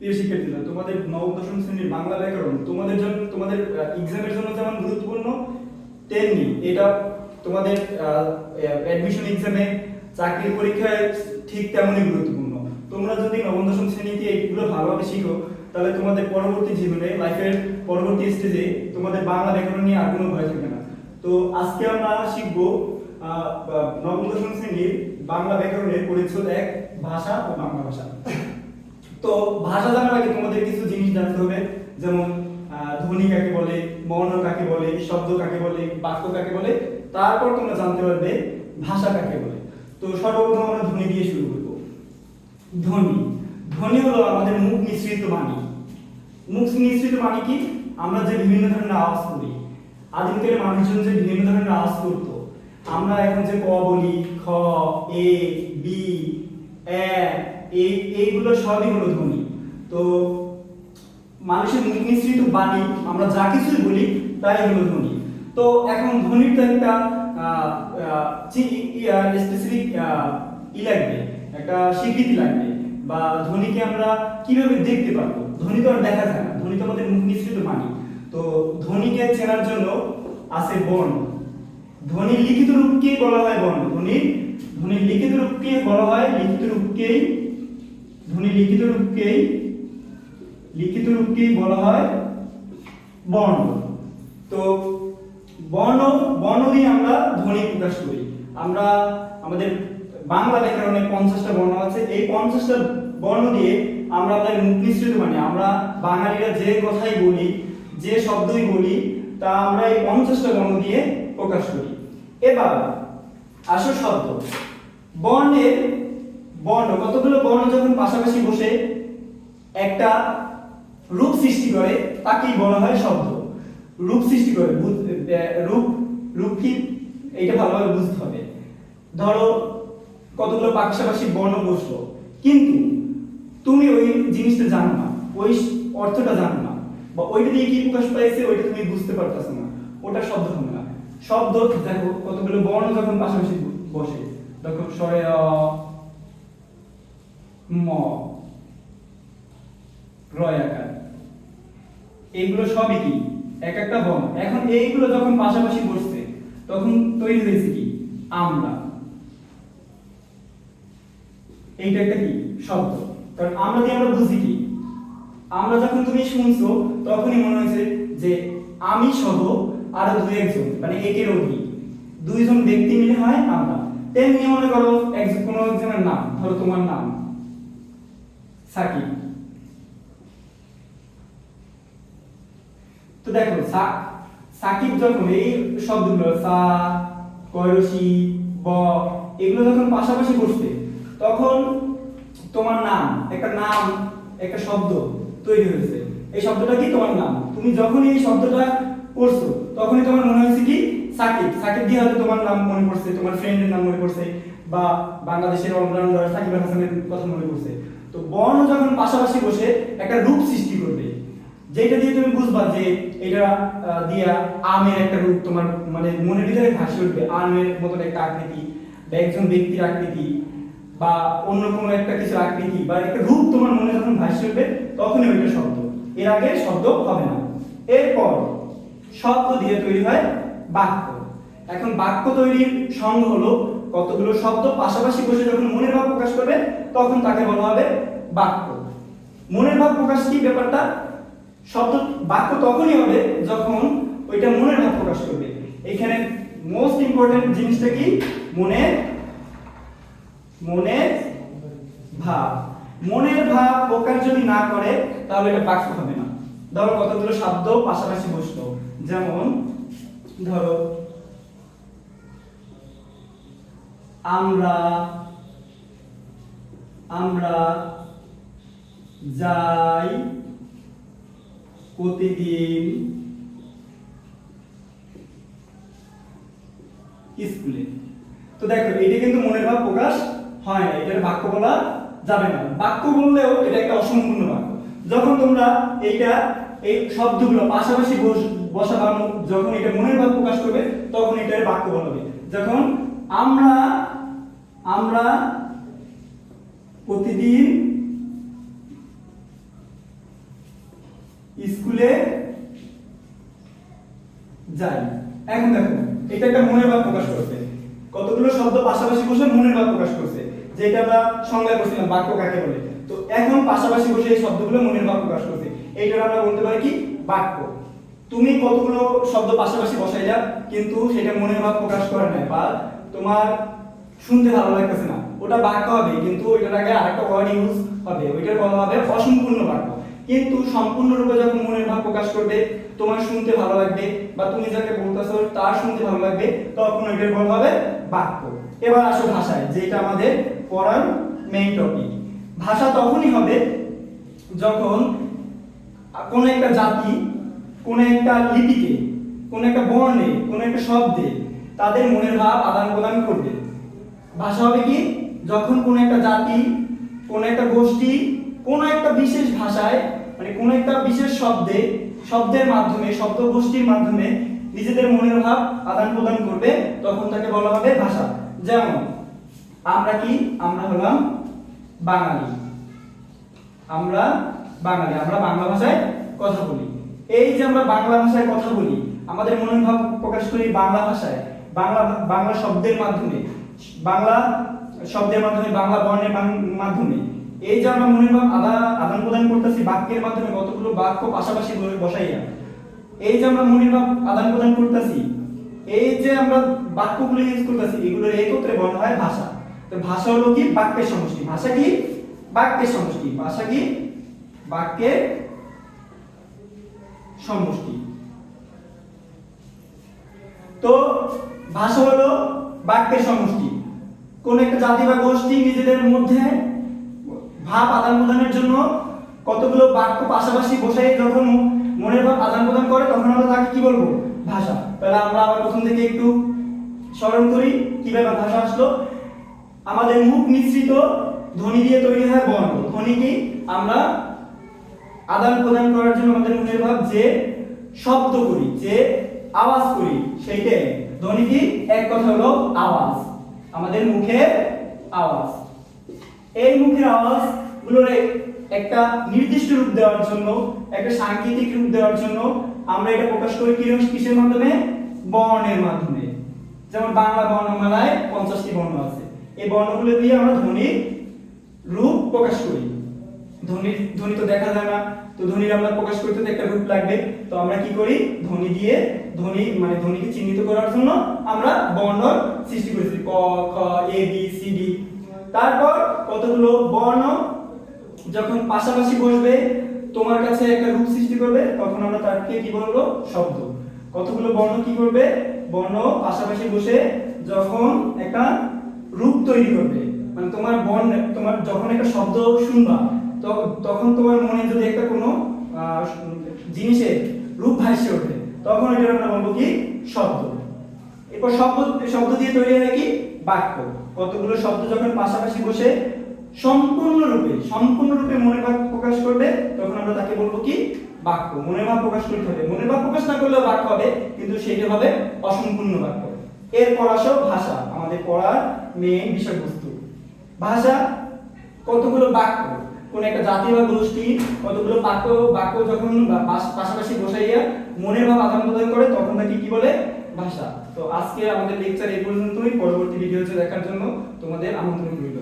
প্রিয় শিক্ষার্থীরা, তোমাদের নবম দশম শ্রেণীর বাংলা ব্যাকরণ তোমাদের জন্য, তোমাদের এক্সামের জন্য যেমন গুরুত্বপূর্ণ, তেমনি এটা তোমাদের অ্যাডমিশন এক্সামে, চাকরির পরীক্ষায় ঠিক তেমনই গুরুত্বপূর্ণ। তোমরা যদি নবম দশম শ্রেণীতে এইগুলো ভালোভাবে শিখো, তাহলে তোমাদের পরবর্তী জীবনে, লাইফের পরবর্তী স্টেজে তোমাদের বাংলা ব্যাকরণ নিয়ে আর কোনো ভয় থাকবে না। তো আজকে আমরা শিখব নবম দশম শ্রেণীর বাংলা ব্যাকরণের পরিচ্ছদ 1, ভাষা ও বাংলা ভাষা। তো ভাষা জানার আগে তোমাদের কিছু জিনিস জানতে হবে, যেমন ধ্বনি কাকে বলে, বর্ণ কাকে বলে, শব্দ কাকে বলে, বাক্য কাকে বলে, তারপর তোমরা জানতে পারবে ভাষা কাকে বলে। তো সর্বপ্রথম আমরা ধ্বনি দিয়ে শুরু করব। ধ্বনি, ধ্বনি হলো আমাদের মুখ নিঃসৃত বাণী। মুখ নিঃসৃত বাণী কি? আমরা যে বিভিন্ন ধরনের আওয়াজ করি, আদিমকালে মানুষজন যে বিভিন্ন ধরনের আওয়াজ করতো, আমরা এখন যে ক বলি, খ, এ, বি, এ, এইগুলো সবই হলো ধ্বনি। তো মানুষের মুখ নিঃসৃত বাণী, আমরা যা কিছুই বলি তাই হলো ধ্বনি। তো এখন ধ্বনির তো একটা স্পেসিফিক লাগবে, একটা স্বীকৃতি লাগবে, বা ধ্বনিকে আমরা কিভাবে দেখতে পারবো? ধ্বনি তো আর দেখা যায় না, ধ্বনি তো আমাদের মুখ নিঃসৃত বাণী। তো ধ্বনিকে চেনার জন্য আছে বর্ণ। ধ্বনির লিখিত রূপকেই বলা হয় বর্ণ। ধ্বনির লিখিত রূপকে বলা হয় লিখিত রূপকেই বলা হয় বর্ণ। তো বর্ণ দিয়ে আমরা ধ্বনি প্রকাশ করি। আমরা আমাদের বাংলা ব্যাকরণে 50টা বর্ণ আছে। এই 50টা বর্ণ দিয়ে আমরা আমাদের মুখ নিঃসৃত বাণী, আমরা বাঙালিরা যে কথাই বলি, যে শব্দই বলি, তা আমরা এই 50টা বর্ণ দিয়ে প্রকাশ করি। এবার আসো শব্দ। বর্ণ কতগুলো বর্ণ যখন পাশাপাশি বসে একটা রূপ সৃষ্টি করে, তাকেই বলা হয় শব্দ। রূপ সৃষ্টি করে, রূপ কি এইটা ভালোভাবে বুঝতে হবে। ধরো কতগুলো পাশাপাশি বর্ণ বসলো, কিন্তু তুমি ওই জিনিসটা জানো না, ওই অর্থটা জানো না, বা ওইটা দিয়ে কি প্রকাশ পাইছে ওইটা তুমি বুঝতে পারতেছ না, ওটা শব্দ হবে না। শব্দ দেখো কতগুলো বর্ণ যখন পাশাপাশি বসে, দেখো স্বরে ম, রয়াকার, এইগুলো সবই কি এক একটা বর্ণ। এখন এইগুলো যখন পাশাপাশি বসছে, তখন তৈরি হয়েছে কি আমরা। এইটা একটা কি শব্দ। কারণ আমরা দিয়ে আমরা বুঝি কি, আমরা যখন তুমি শুনছো তখনই মনে হয়েছে যে আমি সহ আরো দুই একজন, মানে একের অধিক দুইজন ব্যক্তি মিলে হয় আমরা। তেমনি মনে করো কোনো একজনের নাম, ধরো তোমার নাম সাকিব। তো দেখো সাকিব যখন এই শব্দগুলো সা, কয়রসি, ব, এগুলো যখন পাশাপাশি বসবে, তখন তোমার নাম, একটা শব্দ তৈরি হয়েছে। এই শব্দটা কি তোমার নাম। তুমি যখনই এই শব্দটা পড়ছো, তখনই তোমার মনে হয়েছে কি সাকিব। সাকিব দিয়ে হয়তো তোমার নাম মনে পড়ছে, তোমার ফ্রেন্ডের নাম মনে পড়ছে, বা বাংলাদেশের অলরাউন্ডার সাকিব আল হাসানের কথা মনে পড়ছে। তো বর্ণ যখন পাশাপাশি বসে একটা রূপ সৃষ্টি করবে, যেটা দিয়ে তুমি বুঝবা যে এটা দিয়া আমের একটা রূপ তোমার মানে মনের ভিতরে ভাসে উঠবে, আমের মতন একটা আকৃতি, বা একজন ব্যক্তির আকৃতি, বা অন্য কোনো একটা কিছু আকৃতি বা একটা রূপ তোমার মনে যখন ভাসে উঠবে, তখনই ওইটা শব্দ। এর আগে শব্দ হবে না। এরপর শব্দ দিয়ে তৈরি হয় বাক্য। এখন বাক্য তৈরির সঙ্গ হলো কতগুলো শব্দ পাশাপাশি বসে যখন মনের ভাব প্রকাশ করবে, তখন তাকে বলা হবে বাক্য। মনের ভাব প্রকাশ কি ব্যাপারটা? শব্দ বাক্য তখনই হবে যখন ওইটা মনের ভাব প্রকাশ করবে। এখানে মোস্ট ইম্পর্টেন্ট জিনিসটা কি? মনের ভাব। মনের ভাব প্রকাশ যদি না করে, তাহলে এটা বাক্য হবে না। ধরো কতগুলো শব্দ পাশাপাশি বসলো, যেমন ধরো আমরা যাই প্রতিদিন স্কুলে। তো দেখো এটা কিন্তু মনের ভাব প্রকাশ হয় না, এটার বাক্য বলা যাবে না। বাক্য বললেও এটা একটা অসম্পূর্ণ বাক্য। যখন তোমরা এই শব্দগুলো পাশাপাশি বসানো, যখন এটা মনের ভাব প্রকাশ করবে, তখন এটার বাক্য বলা হবে। যখন আমরা প্রতিদিন স্কুলে যাই। এখন দেখো এটা একটা মনের ভাব প্রকাশ করছে, কতগুলো শব্দ পাশাপাশি বসে মনের ভাব প্রকাশ করছে, যেটা আমরা সংজ্ঞা করছিলাম বাক্য কাকে বলে। তো এখন পাশাপাশি বসে এই শব্দগুলো মনের ভাব প্রকাশ করছে, এইটা আমরা বলতে পারি কি বাক্য। তুমি কতগুলো শব্দ পাশাপাশি বসাইলা কিন্তু সেটা মনের ভাব প্রকাশ করে না বা তোমার শুনতে ভালো লাগতেছে না, ওটা বাক্য হবে কিন্তু ওইটার আগে আরেকটা ওয়ার্ড ইউজ হবে, ওইটার বলা হবে অসম্পূর্ণ বাক্য। কিন্তু সম্পূর্ণরূপে যখন মনের ভাব প্রকাশ করবে, তোমার শুনতে ভালো লাগবে বা তুমি যাকে বলতেছো তার শুনতে ভালো লাগবে, তখন ওইটার বলা হবে বাক্য। এবার আসো ভাষায়, যেটা আমাদের পড়ার মেইন টপিক। ভাষা তখনই হবে যখন কোন একটা জাতি কোন একটা লিপিতে, কোন একটা বর্ণে, কোন একটা শব্দে তাদের মনের ভাব আদান প্রদান করবে। ভাষা হবে কি যখন কোন একটা জাতি, কোন একটা গোষ্ঠী, কোন একটা বিশেষ ভাষায় মানে কোন একটা বিশেষ শব্দে, শব্দের মাধ্যমে, শব্দ গোষ্ঠীর মাধ্যমে নিজেদের মনের ভাব আদান প্রদান করবে, তখন তাকে বলা হবে ভাষা। যেমন আমরা কি, আমরা হলাম বাঙালি, আমরা বাঙালি, আমরা বাংলা ভাষায় কথা বলি। এই যে আমরা বাংলা ভাষায় কথা বলি, আমাদের মনের ভাব প্রকাশ করি বাংলা ভাষায়, বাংলা শব্দের মাধ্যমে, বাংলা শব্দের মাধ্যমে, বাংলা বর্ণের মাধ্যমে। এই যে আমরা মনের ভাব আদান প্রদান করতেছি বাক্যের মাধ্যমে, কতগুলো বাক্য পাশাপাশি বসাইয়া এই যে আমরা মনের ভাব আদান প্রদান করতেছি, এই যে আমরা বাক্যগুলো ইউজ করতেছি, এগুলোর একত্রে বলা হয় ভাষা। তো ভাষা হলো কি বাক্যের সমষ্টি। ভাষা কি বাক্যের সমষ্টি। ভাষা কি বাক্যের সমষ্টি। তো ভাষা হলো বাক্যের সমষ্টি। কোন একটা জাতি বা গোষ্ঠী নিজেদের মধ্যে ভাব আদান প্রদানের জন্য কতগুলো বাক্য পাশাপাশি বসাই যখন মনের ভাব আদান প্রদান করে, তখন আমরা তাকে কি বলবো ভাষা। তাহলে আমরা আবার প্রথম থেকে একটু স্মরণ করি কিভাবে ভাষা আসলো। আমাদের মুখ মিশ্রিত ধ্বনি দিয়ে তৈরি হয় বর্ণ। ধ্বনি কি আমরা আদান প্রদান করার জন্য আমাদের মনের ভাব যে শব্দ করি, যে আওয়াজ করি, সেইটাই ধ্বনি কি এক কথা হলো আওয়াজ, আমাদের মুখের আওয়াজ। এই মুখের আওয়াজ গুলোর একটা নির্দিষ্ট রূপ দেওয়ার জন্য, একটা সাংকেতিক রূপ দেওয়ার জন্য আমরা এটা প্রকাশ করি কিসের মাধ্যমে? বর্ণের মাধ্যমে। যেমন বাংলা বর্ণমালায় 50টি বর্ণ আছে, এই বর্ণগুলো দিয়ে আমরা ধ্বনির রূপ প্রকাশ করি। ধ্বনি তো দেখা যায় না, তো ধ্বনির আমরা প্রকাশ করতে তো একটা রূপ লাগবে। তো আমরা কি করি? ধ্বনি দিয়ে ধ্বনিকে চিহ্নিত করার জন্য আমরা বর্ণ সৃষ্টি করেছি, ক, খ, এ, বি, সি, ডি। তারপর কতগুলো বর্ণ যখন পাশাপাশি বসবে, তোমার কাছে একটা রূপ সৃষ্টি করবে, তখন আমরা তাকে কি বলবো? শব্দ। কতগুলো বর্ণ কি করবে? বর্ণ পাশাপাশি বসে যখন একটা রূপ তৈরি করবে, মানে তোমার যখন একটা শব্দ শুনবা, তখন তোমার মনে যদি একটা কোনো জিনিসের রূপ ভাসে ওঠে, তখন এটা আমরা বলবো কি? শব্দ। এরপর শব্দ দিয়ে তৈরি হয় কি? বাক্য। কতগুলো শব্দ যখন পাশাপাশি বসে সম্পূর্ণরূপে মনের ভাব প্রকাশ করবে, তখন আমরা তাকে বলবো কি? বাক্য। মনের ভাব প্রকাশ করতে হবে, মনের ভাব প্রকাশ না করলেও বাক্য হবে, কিন্তু সেটা হবে অসম্পূর্ণ বাক্য। এরপর আসো ভাষা, আমাদের পড়ার মেইন বিষয়বস্তু। ভাষা কতগুলো বাক্য, কোন একটা জাতি বা গোষ্ঠী কতগুলো বাক্য যখন পাশাপাশি বসাইয়া মনের ভাব আদান প্রদান করে, তখন তাকে কি বলে? ভাষা। তো আজকে আমাদের লেকচার এই পর্যন্তই। পরবর্তী ভিডিও দেখার জন্য তোমাদের আমন্ত্রণ রইল।